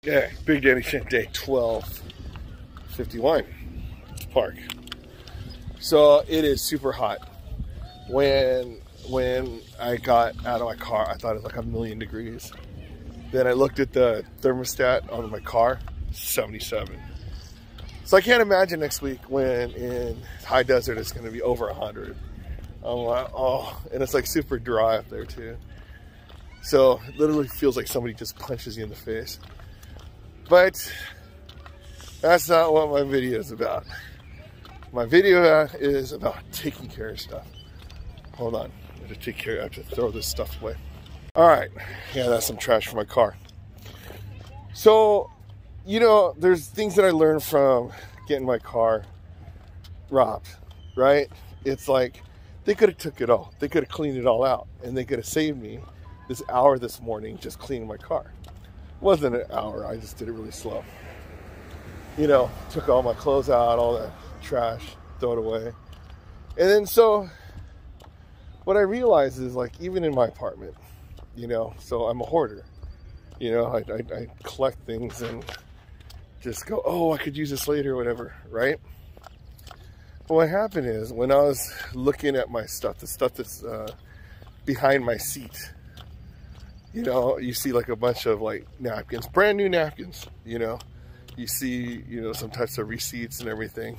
Yeah, Big Daddy Shit Day 12:51 park. So it is super hot. When I got out of my car, I thought it was like 1,000,000 degrees. Then I looked at the thermostat on my car, 77. So I can't imagine next week when in high desert it's going to be over 100. I'm like, oh, and it's like super dry up there too. So it literally feels like somebody just punches you in the face. But that's not what my video is about. My video is about taking care of stuff. Hold on, I have to take care. I have to throw this stuff away. All right, yeah, that's some trash for my car. So, you know, there's things that I learned from getting my car robbed, right? It's like they could have took it all. They could have cleaned it all out, and they could have saved me this hour this morning just cleaning my car. It wasn't an hour. I just did it really slow. You know, took all my clothes out, all that trash, throw it away. And then so what I realized is, like, even in my apartment, you know, so I'm a hoarder. You know, I collect things and just go, oh, I could use this later or whatever, right? But what happened is, when I was looking at my stuff, the stuff that's behind my seat, you know, you see like a bunch of like napkins, brand new napkins, you know. You see, you know, some types of receipts and everything.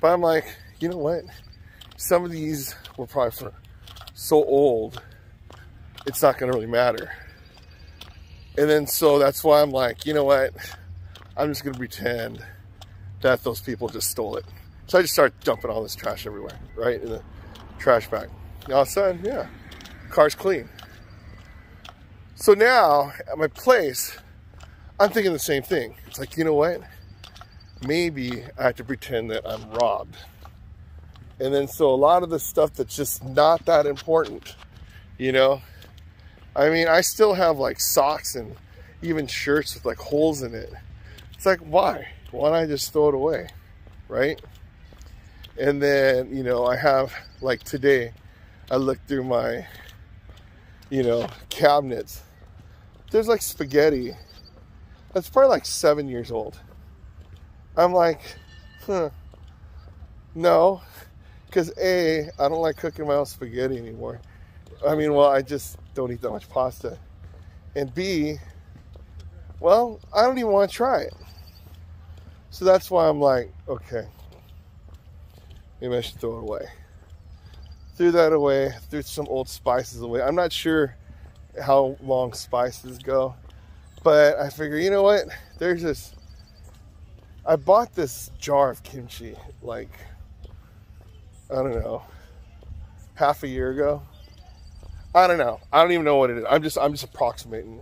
But I'm like, you know what? Some of these were probably so old, it's not going to really matter. And then so that's why I'm like, you know what? I'm just going to pretend that those people just stole it. So I just start dumping all this trash everywhere, right? In the trash bag. And all of a sudden, yeah, car's clean. So now at my place, I'm thinking the same thing. It's like, you know what? Maybe I have to pretend that I'm robbed. And then so a lot of the stuff that's just not that important, you know? I mean, I still have like socks and even shirts with like holes in it. It's like, why? Why don't I just throw it away, right? And then, you know, I have, like today, I looked through my, you know, cabinets. There's like spaghetti that's probably like 7 years old. I'm like, no, because A, I don't like cooking my own spaghetti anymore. I mean, well, I just don't eat that much pasta. And B, well, I don't even want to try it. So that's why I'm like, okay, maybe I should throw it away. Threw that away, threw some old spices away. I'm not sure how long spices go, but I figure, you know what? There's this, I bought this jar of kimchi, like, I don't know, half a year ago. I don't know. I don't even know what it is. I'm just approximating.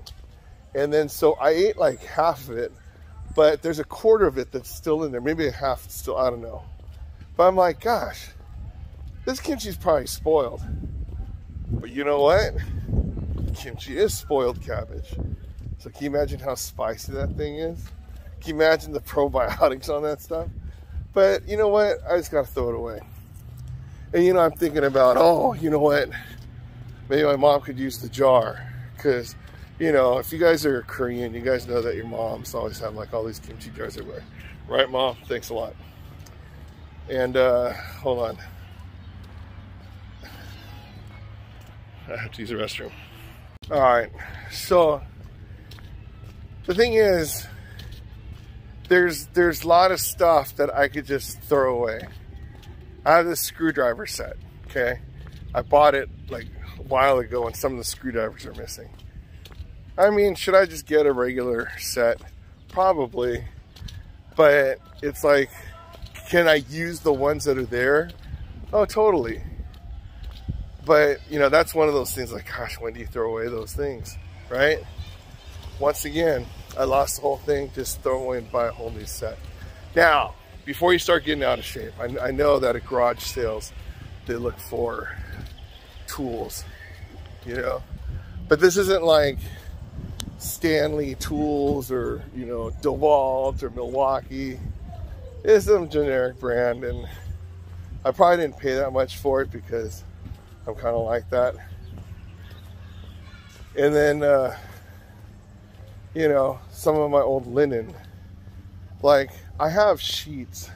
And then so I ate like half of it, but there's a quarter of it that's still in there. Maybe a half still, I don't know. But I'm like, gosh, this kimchi is probably spoiled. But you know what? Kimchi is spoiled cabbage. So can you imagine how spicy that thing is? Can you imagine the probiotics on that stuff? But you know what? I just got to throw it away. And you know, I'm thinking about, oh, you know what? Maybe my mom could use the jar. Because, you know, if you guys are Korean, you guys know that your moms always have like all these kimchi jars everywhere. Right, Mom? Thanks a lot. And, hold on. I have to use the restroom. All right, so the thing is, there's a lot of stuff that I could just throw away. I have this screwdriver set, okay? I bought it like a while ago and some of the screwdrivers are missing. I mean, should I just get a regular set? Probably, but it's like, can I use the ones that are there? Oh, totally. But, you know, that's one of those things like, gosh, when do you throw away those things, right? Once again, I lost the whole thing, just throw away and buy a whole new set. Now, before you start getting out of shape, I know that at garage sales, they look for tools, you know? But this isn't like Stanley tools or, you know, DeWalt or Milwaukee. It's some generic brand, and I probably didn't pay that much for it because I'm kind of like that. And then you know, some of my old linen. Like, I have sheets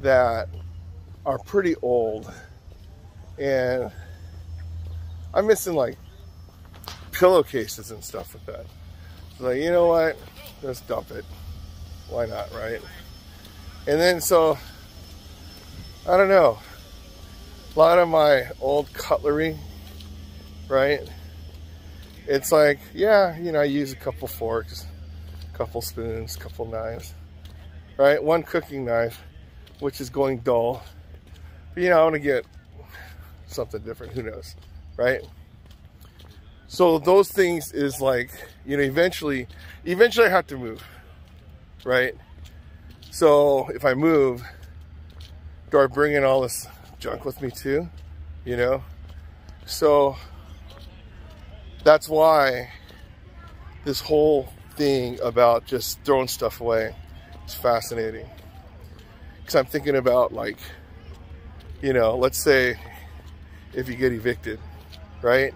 that are pretty old, and I'm missing like pillowcases and stuff with that. So like, you know what? Let's dump it. Why not, right? And then so, I don't know. A lot of my old cutlery, right? It's like, yeah, you know, I use a couple forks, a couple spoons, a couple knives, right? One cooking knife, which is going dull. But, you know, I want to get something different. Who knows, right? So those things is like, you know, eventually I have to move, right? So if I move, do I bring in all this junk with me too, you know? So that's why this whole thing about just throwing stuff away is fascinating. Because I'm thinking about, like, you know, let's say if you get evicted, right?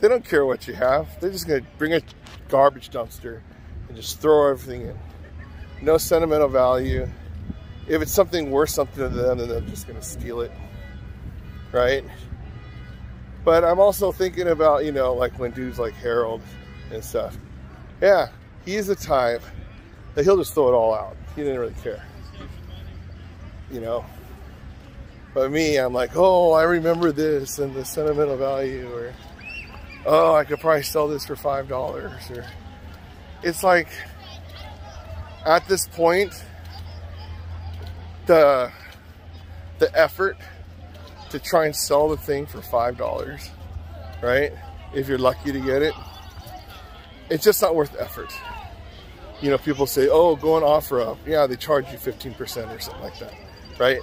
They don't care what you have. They're just gonna bring a garbage dumpster and just throw everything in. No sentimental value. If it's something worth something to them, then they're just gonna steal it, right? But I'm also thinking about, you know, like when dudes like Harold and stuff. Yeah, he's the type that he'll just throw it all out. He didn't really care, you know? But me, I'm like, oh, I remember this and the sentimental value, or, oh, I could probably sell this for $5, or, it's like, at this point, the effort to try and sell the thing for $5, right? If you're lucky to get it, it's just not worth the effort. You know, people say, oh, go on OfferUp. Yeah, they charge you 15% or something like that, right?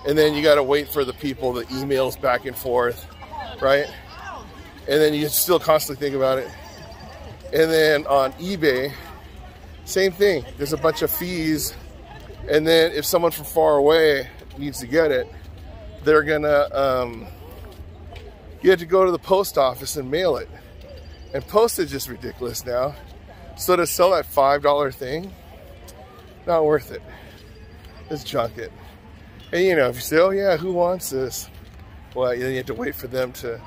And then you got to wait for the people, the emails back and forth, right? And then you still constantly think about it. And then on eBay, same thing. There's a bunch of fees. And then if someone from far away needs to get it, they're gonna, you have to go to the post office and mail it. And postage is ridiculous now. So to sell that $5 thing, not worth it. Just junk it. And you know, if you say, oh yeah, who wants this? Well, then you have to wait for them to,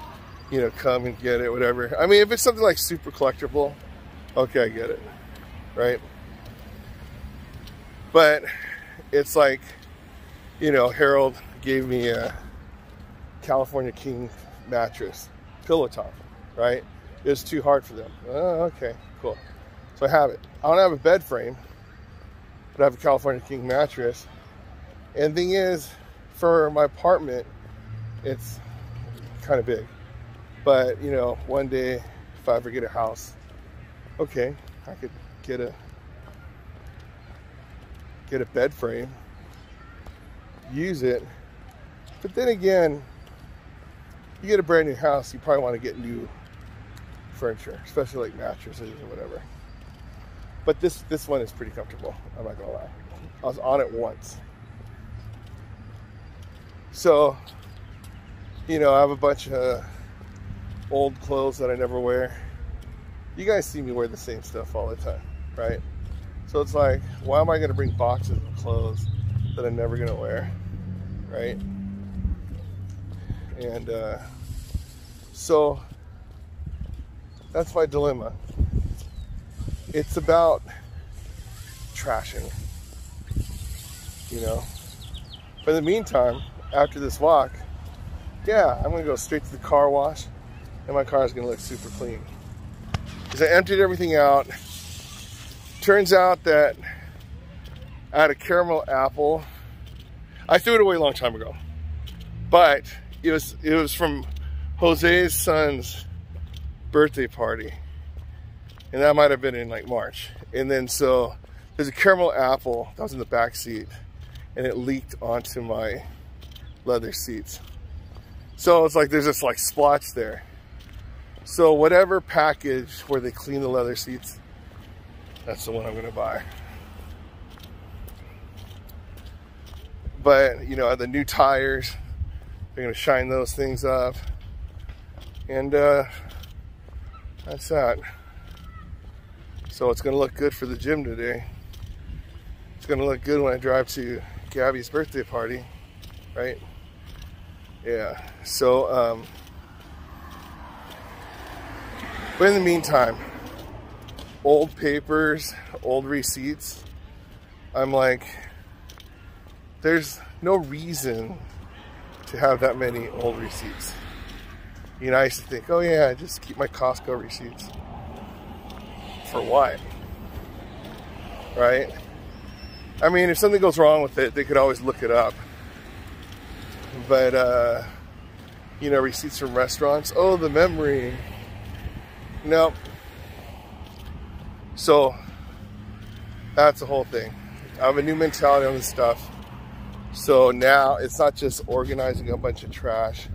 you know, come and get it, whatever. I mean, if it's something like super collectible, okay, I get it, right? But it's like, you know, Harold gave me a California King mattress, pillow top, right? It was too hard for them. Oh, okay, cool. So I have it. I don't have a bed frame, but I have a California King mattress. And the thing is, for my apartment, it's kind of big. But, you know, one day, if I ever get a house, okay, I could get a bed frame, use it. But then again, you get a brand new house, you probably want to get new furniture, especially like mattresses or whatever. But this one is pretty comfortable, I'm not gonna lie. I was on it once. So, you know, I have a bunch of old clothes that I never wear. You guys see me wear the same stuff all the time, right? So it's like, why am I gonna bring boxes of clothes that I'm never gonna wear, right? And so that's my dilemma. It's about trashing, you know? But in the meantime, after this walk, yeah, I'm gonna go straight to the car wash and my car is gonna look super clean. Because I emptied everything out. Turns out that I had a caramel apple. I threw it away a long time ago. But it was from Jose's son's birthday party. And that might have been in like March. And then so there's a caramel apple that was in the back seat and it leaked onto my leather seats. So it's like there's this like splotch there. So whatever package where they clean the leather seats, that's the one I'm gonna buy. But you know, the new tires, they're gonna shine those things up. And that's that. So it's gonna look good for the gym today. It's gonna look good when I drive to Gabby's birthday party, right? Yeah, so, but in the meantime, old papers, old receipts, I'm like, there's no reason to have that many old receipts. You know, I used to think, oh yeah, I just keep my Costco receipts. For what? Right? I mean, if something goes wrong with it, they could always look it up. But, you know, receipts from restaurants, oh, the memory. No. So, that's the whole thing. I have a new mentality on this stuff. So now it's not just organizing a bunch of trash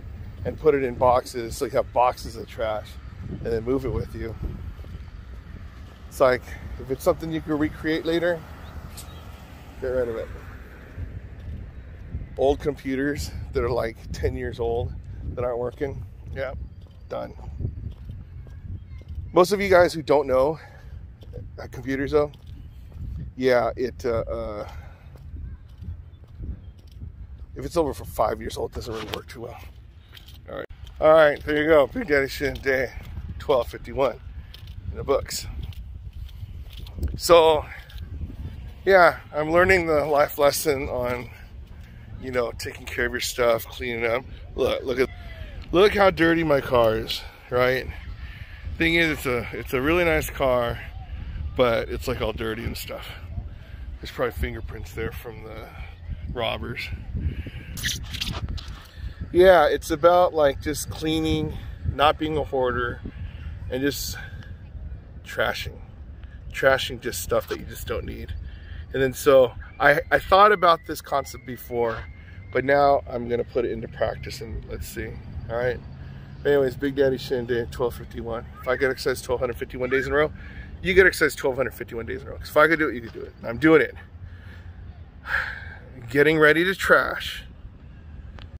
and put it in boxes, so you have boxes of trash and then move it with you. It's like, if it's something you can recreate later, get rid of it. Old computers that are like 10 years old that aren't working, yeah, done. Most of you guys who don't know computers though, yeah, if it's over for 5 years old, it doesn't really work too well. All right, there you go. Big Daddy Shin Day 1251 in the books. So, yeah, I'm learning the life lesson on, you know, taking care of your stuff, cleaning up. Look how dirty my car is, right? Thing is, it's a really nice car, but it's like all dirty and stuff. There's probably fingerprints there from the robbers. Yeah, it's about like just cleaning, not being a hoarder, and just trashing just stuff that you just don't need. And then so I thought about this concept before, but now I'm gonna put it into practice and let's see. All right. Anyways, Big Daddy Shin Day 1251. If I get exercise 1251 days in a row, you get exercise 1251 days in a row. Because if I could do it, you could do it. I'm doing it. Getting ready to trash.